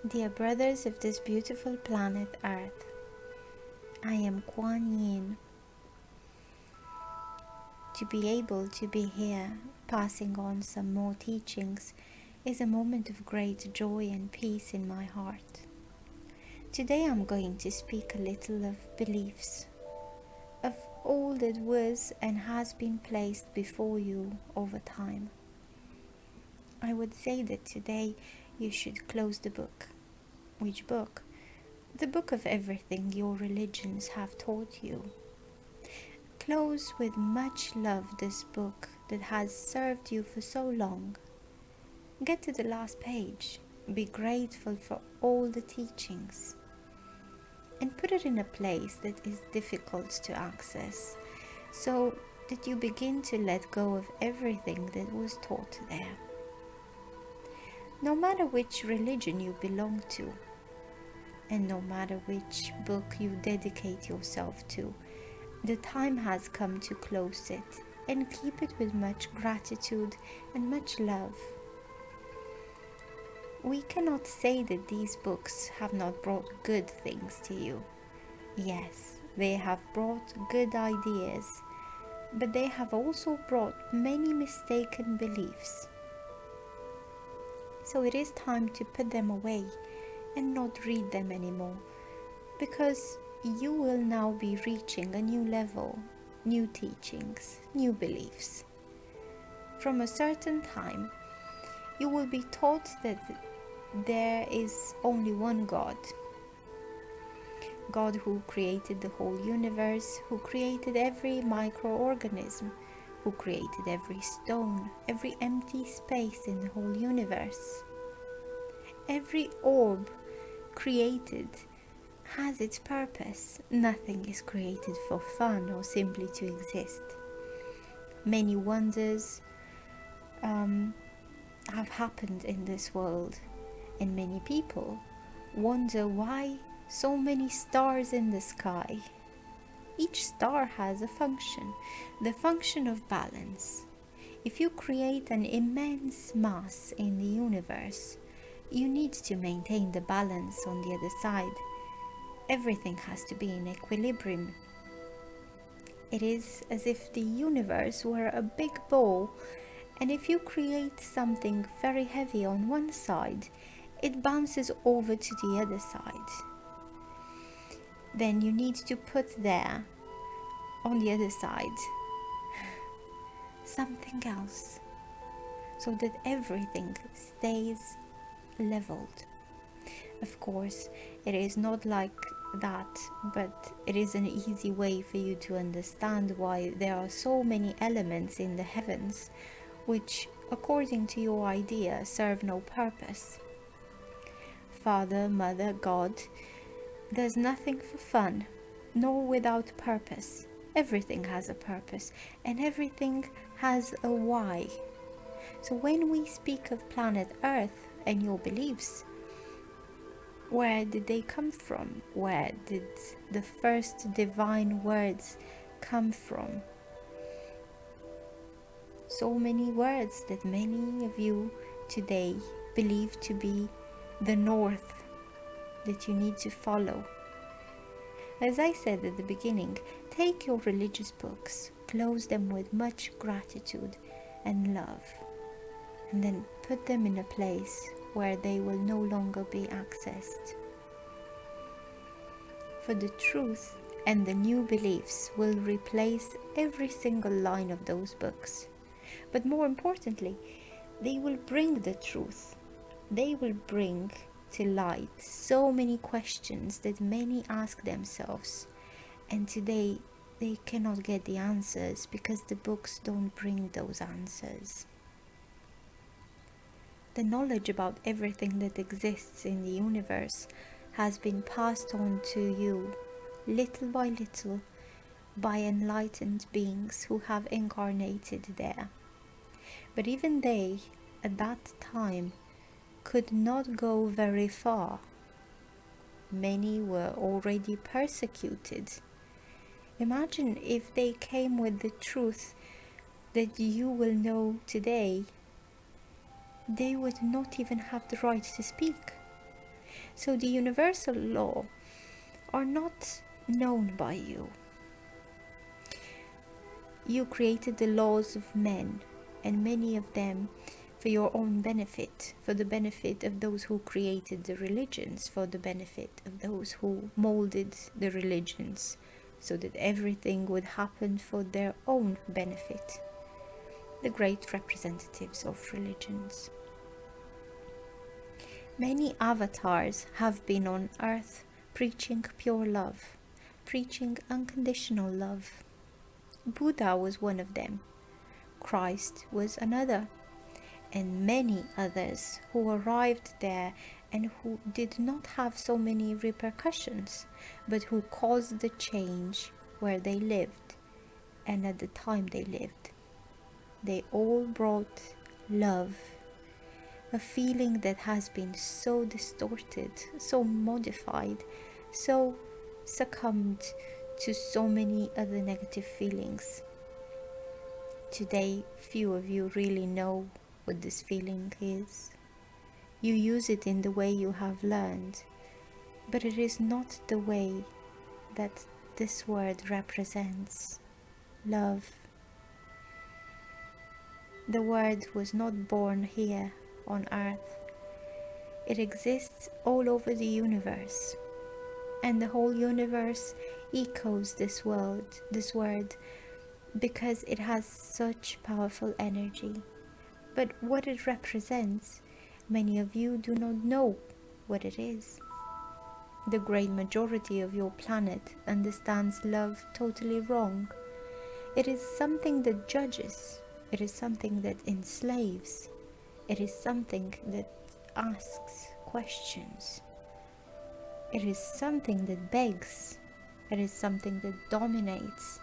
Dear brothers of this beautiful planet Earth, I am Kuan. To be able to be here, passing on some more teachings, is a moment of great joy and peace in my heart. Today I'm going to speak a little of beliefs, of all that was and has been placed before you over time. I would say that today you should close the book. Which book? The book of everything your religions have taught you. Close with much love this book that has served you for so long. Get to the last page. Be grateful for all the teachings. And put it in a place that is difficult to access, so that you begin to let go of everything that was taught there. No matter which religion you belong to, and no matter which book you dedicate yourself to, the time has come to close it and keep it with much gratitude and much love. We cannot say that these books have not brought good things to you. Yes, they have brought good ideas, but they have also brought many mistaken beliefs. So it is time to put them away and not read them anymore, because you will now be reaching a new level, new teachings, new beliefs. From a certain time, you will be taught that there is only one God. God who created the whole universe, who created every microorganism, who created every stone, every empty space in the whole universe. Every orb created has its purpose. Nothing is created for fun or simply to exist. Many wonders have happened in this world, and many people wonder why so many stars in the sky. Each star has a function, the function of balance. If you create an immense mass in the universe, you need to maintain the balance on the other side. Everything has to be in equilibrium. It is as if the universe were a big ball, and if you create something very heavy on one side, it bounces over to the other side. Then you need to put there, on the other side, something else, so that everything stays leveled. Of course, it is not like that, but it is an easy way for you to understand why there are so many elements in the heavens which, according to your idea, serve no purpose. Father, Mother, God does nothing for fun, nor without purpose. Everything has a purpose, and everything has a why. So when we speak of planet Earth and your beliefs, where did they come from? Where did the first divine words come from? So many words that many of you today believe to be the north that you need to follow. As I said at the beginning, take your religious books, close them with much gratitude and love, and then put them in a place where they will no longer be accessed. For the truth and the new beliefs will replace every single line of those books. But more importantly, they will bring the truth. They will bring to light so many questions that many ask themselves, and today they cannot get the answers because the books don't bring those answers. The knowledge about everything that exists in the universe has been passed on to you little by little by enlightened beings who have incarnated there. But even they, at that time, could not go very far. Many were already persecuted. Imagine if they came with the truth that you will know today. They would not even have the right to speak. So the universal law are not known by you. You created the laws of men, and many of them for your own benefit, for the benefit of those who created the religions, for the benefit of those who molded the religions, so that everything would happen for their own benefit. The great representatives of religions. Many avatars have been on earth preaching pure love, preaching unconditional love. Buddha was one of them. Christ was another, and many others who arrived there and who did not have so many repercussions, but who caused the change where they lived and at the time they lived. They all brought love, a feeling that has been so distorted, so modified, so succumbed to so many other negative feelings. Today, few of you really know what this feeling is. You use it in the way you have learned, but it is not the way that this word represents love. The word was not born here on earth. It exists all over the universe, and the whole universe echoes this word, because it has such powerful energy. But what it represents, many of you do not know what it is. The great majority of your planet understands love totally wrong. It is something that judges. It is something that enslaves. It is something that asks questions. It is something that begs. It is something that dominates.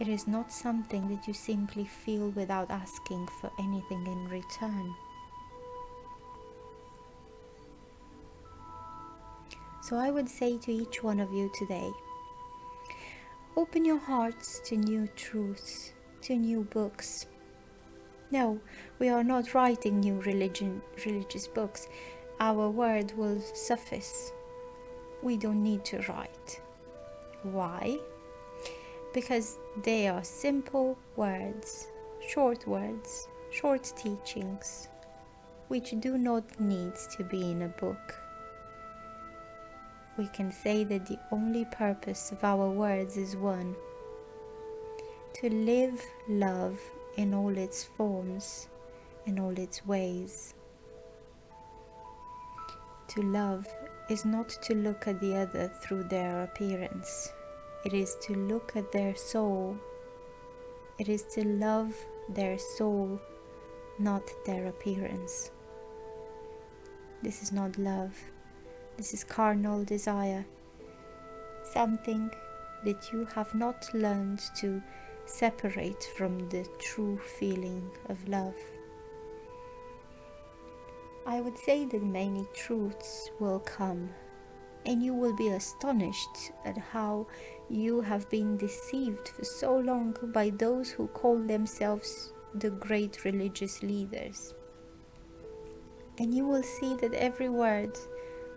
It is not something that you simply feel without asking for anything in return. So I would say to each one of you today, open your hearts to new truths, to new books. No, we are not writing new religious books. Our word will suffice. We don't need to write. Why? Because they are simple words, short teachings, which do not need to be in a book. We can say that the only purpose of our words is one: to live love in all its forms, in all its ways. To love is not to look at the other through their appearance. It is to look at their soul. It is to love their soul, not their appearance. This is not love. This is carnal desire, something that you have not learned to separate from the true feeling of love. I would say that many truths will come, and you will be astonished at how you have been deceived for so long by those who call themselves the great religious leaders. And you will see that every word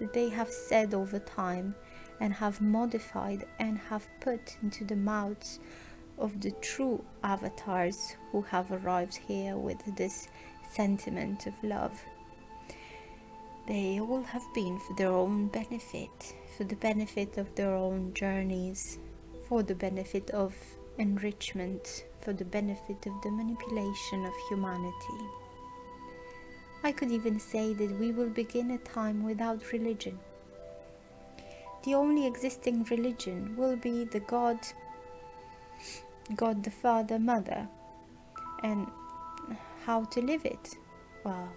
that they have said over time and have modified and have put into the mouths of the true avatars who have arrived here with this sentiment of love, they all have been for their own benefit, for the benefit of their own journeys, for the benefit of enrichment, for the benefit of the manipulation of humanity. I could even say that we will begin a time without religion. The only existing religion will be the God the Father, Mother. And how to live it? Well,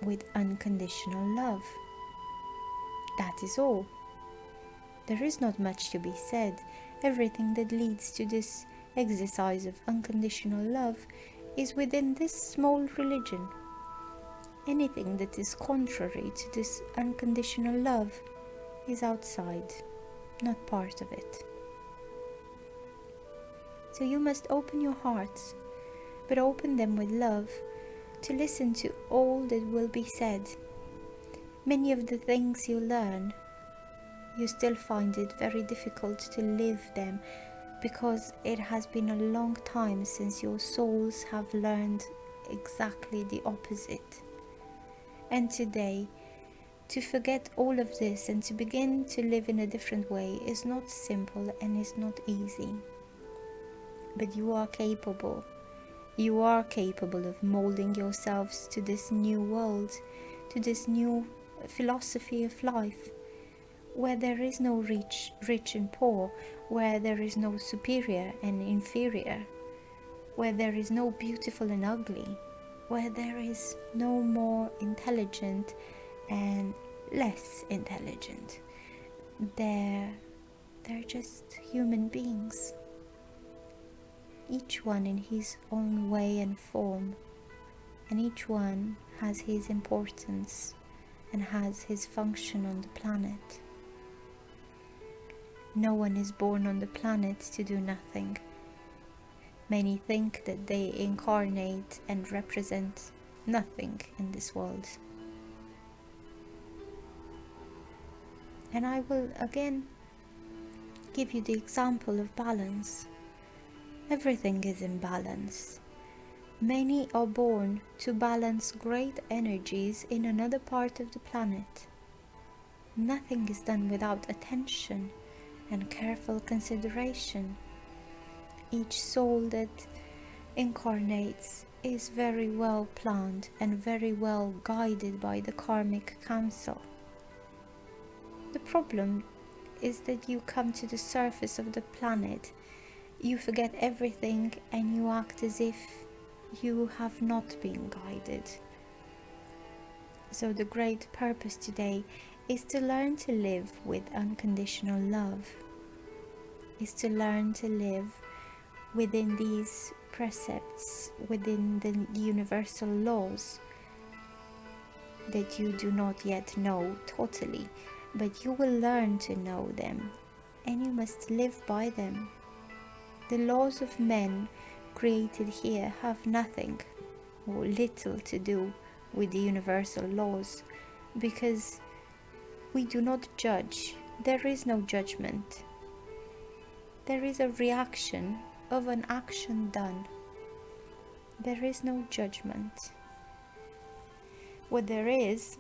with unconditional love. That is all. There is not much to be said. Everything that leads to this exercise of unconditional love is within this small religion. Anything that is contrary to this unconditional love is outside, not part of it. So you must open your hearts, but open them with love, to listen to all that will be said, Many of the things you learn, you still find it very difficult to live them, because it has been a long time since your souls have learned exactly the opposite. And today, to forget all of this and to begin to live in a different way is not simple and is not easy. But you are capable. You are capable of molding yourselves to this new world, to this new philosophy of life, where there is no rich and poor, where there is no superior and inferior, where there is no beautiful and ugly, where there is no more intelligent and less intelligent. They're just human beings, each one in his own way and form, and each one has his importance and has his function on the planet. No one is born on the planet to do nothing. Many think that they incarnate and represent nothing in this world. And I will again give you the example of balance. Everything is in balance. Many are born to balance great energies in another part of the planet. Nothing is done without attention and careful consideration. Each soul that incarnates is very well planned and very well guided by the karmic council. The problem is that you come to the surface of the planet, you forget everything and you act as if you have not been guided. So the great purpose today is to learn to live with unconditional love, is to learn to live within these precepts, within the universal laws that you do not yet know totally, but you will learn to know them, and you must live by them. The laws of men created here have nothing or little to do with the universal laws, because we do not judge. There is no judgment. There is a reaction of an action done. There is no judgment. What there is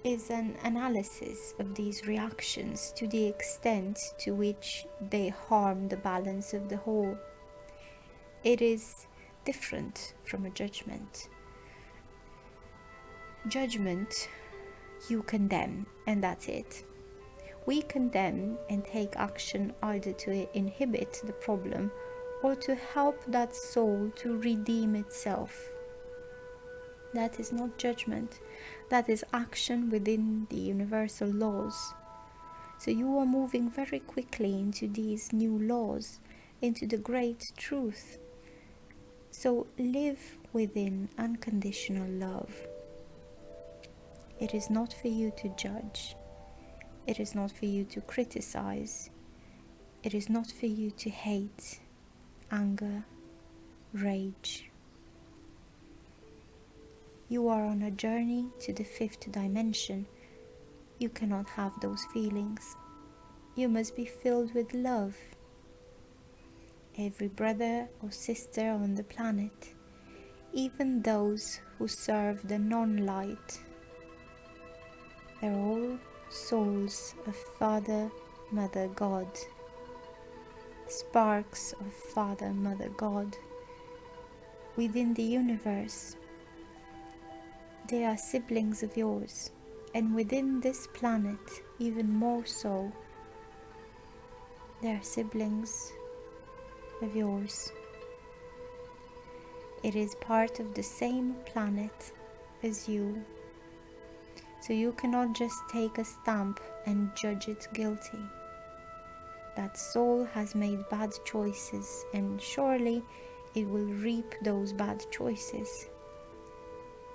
an analysis of these reactions to the extent to which they harm the balance of the whole. It is different from a judgment. Judgment, you condemn, and that's it. We condemn and take action either to inhibit the problem or to help that soul to redeem itself. That is not judgment. That is action within the universal laws. So you are moving very quickly into these new laws, into the great truth. So live within unconditional love. It is not for you to judge. It is not for you to criticize. It is not for you to hate, anger, rage. You are on a journey to the fifth dimension. You cannot have those feelings. You must be filled with love. Every brother or sister on the planet, even those who serve the non-light, they're all souls of Father, Mother, God, sparks of Father, Mother, God within the universe. They are siblings of yours, and within this planet even more so, they are siblings of yours. It is part of the same planet as you. So you cannot just take a stamp and judge it guilty. That soul has made bad choices, and surely it will reap those bad choices.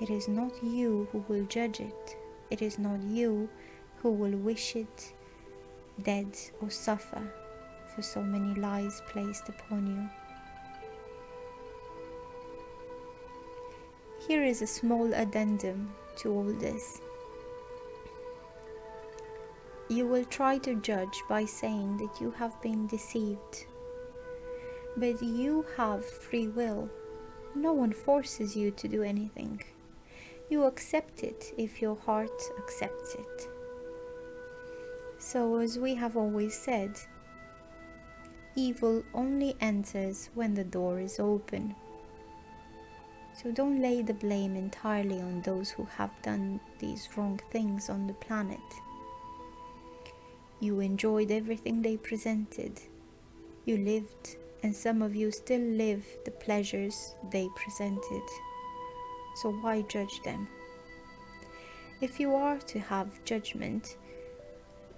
It is not you who will judge it. It is not you who will wish it dead or suffer for so many lies placed upon you. Here is a small addendum to all this. You will try to judge by saying that you have been deceived. But you have free will. No one forces you to do anything. You accept it if your heart accepts it. So, as we have always said, evil only enters when the door is open. So don't lay the blame entirely on those who have done these wrong things on the planet. You enjoyed everything they presented. You lived, and some of you still live the pleasures they presented. So why judge them? If you are to have judgment,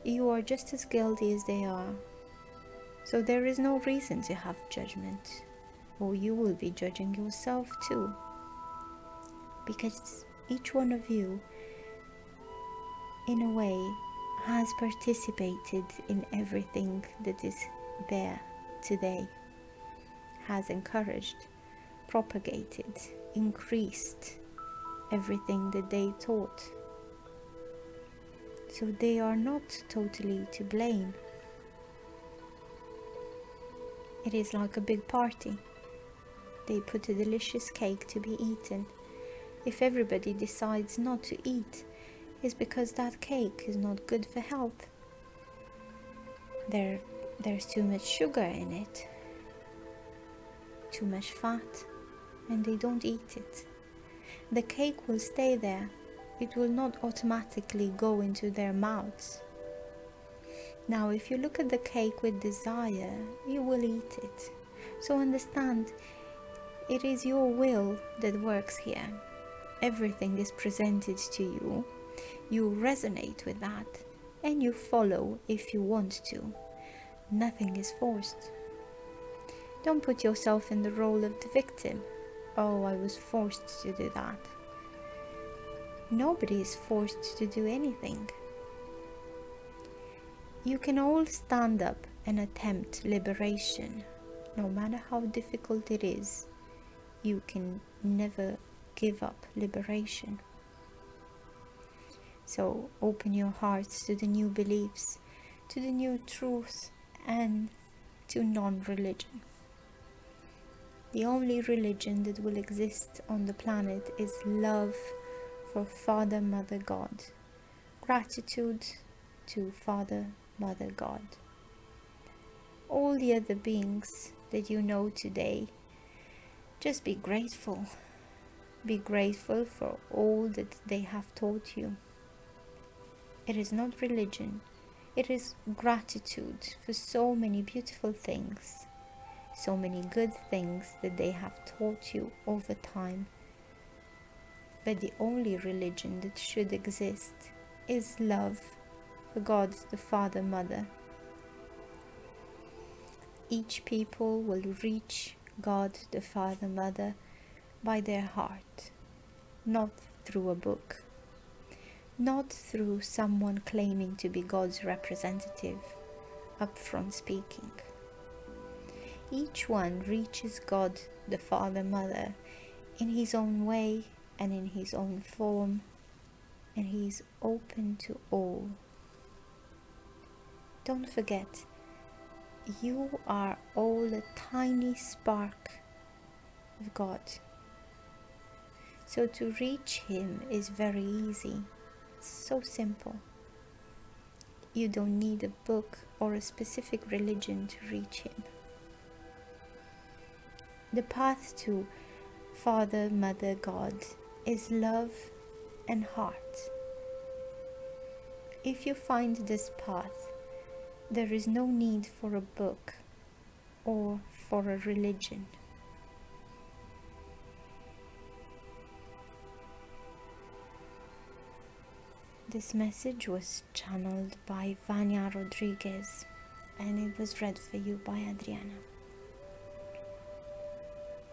you are just as guilty as they are. So there is no reason to have judgment, or you will be judging yourself too. Because each one of you, in a way, has participated in everything that is there today, has encouraged, propagated, increased everything that they taught. So they are not totally to blame. It is like a big party. They put a delicious cake to be eaten. If everybody decides not to eat, it's because that cake is not good for health. There's too much sugar in it, too much fat, and they don't eat it. The cake will stay there. It will not automatically go into their mouths. Now, if you look at the cake with desire, you will eat it. So understand, it is your will that works here. Everything is presented to you. You resonate with that, and you follow if you want to. Nothing is forced. Don't put yourself in the role of the victim. Oh, I was forced to do that. Nobody is forced to do anything. You can all stand up and attempt liberation. No matter how difficult it is, you can never give up liberation. So open your hearts to the new beliefs, to the new truth, and to non-religion. The only religion that will exist on the planet is love for Father, Mother, God. Gratitude to Father, Mother, God. All the other beings that you know today, just be grateful. Be grateful for all that they have taught you. It is not religion. It is gratitude for so many beautiful things, so many good things that they have taught you over time. But the only religion that should exist is love for God the Father, Mother. Each people will reach God the Father, Mother by their heart, not through a book, not through someone claiming to be God's representative, upfront speaking. Each one reaches God the Father, Mother in his own way and in his own form, and he is open to all. Don't forget, you are all a tiny spark of God. So to reach him is very easy. It's so simple. You don't need a book or a specific religion to reach him. The path to Father, Mother, God is love and heart. If you find this path, there is no need for a book or for a religion. This message was channeled by Vania Rodrigues, and it was read for you by Adriana.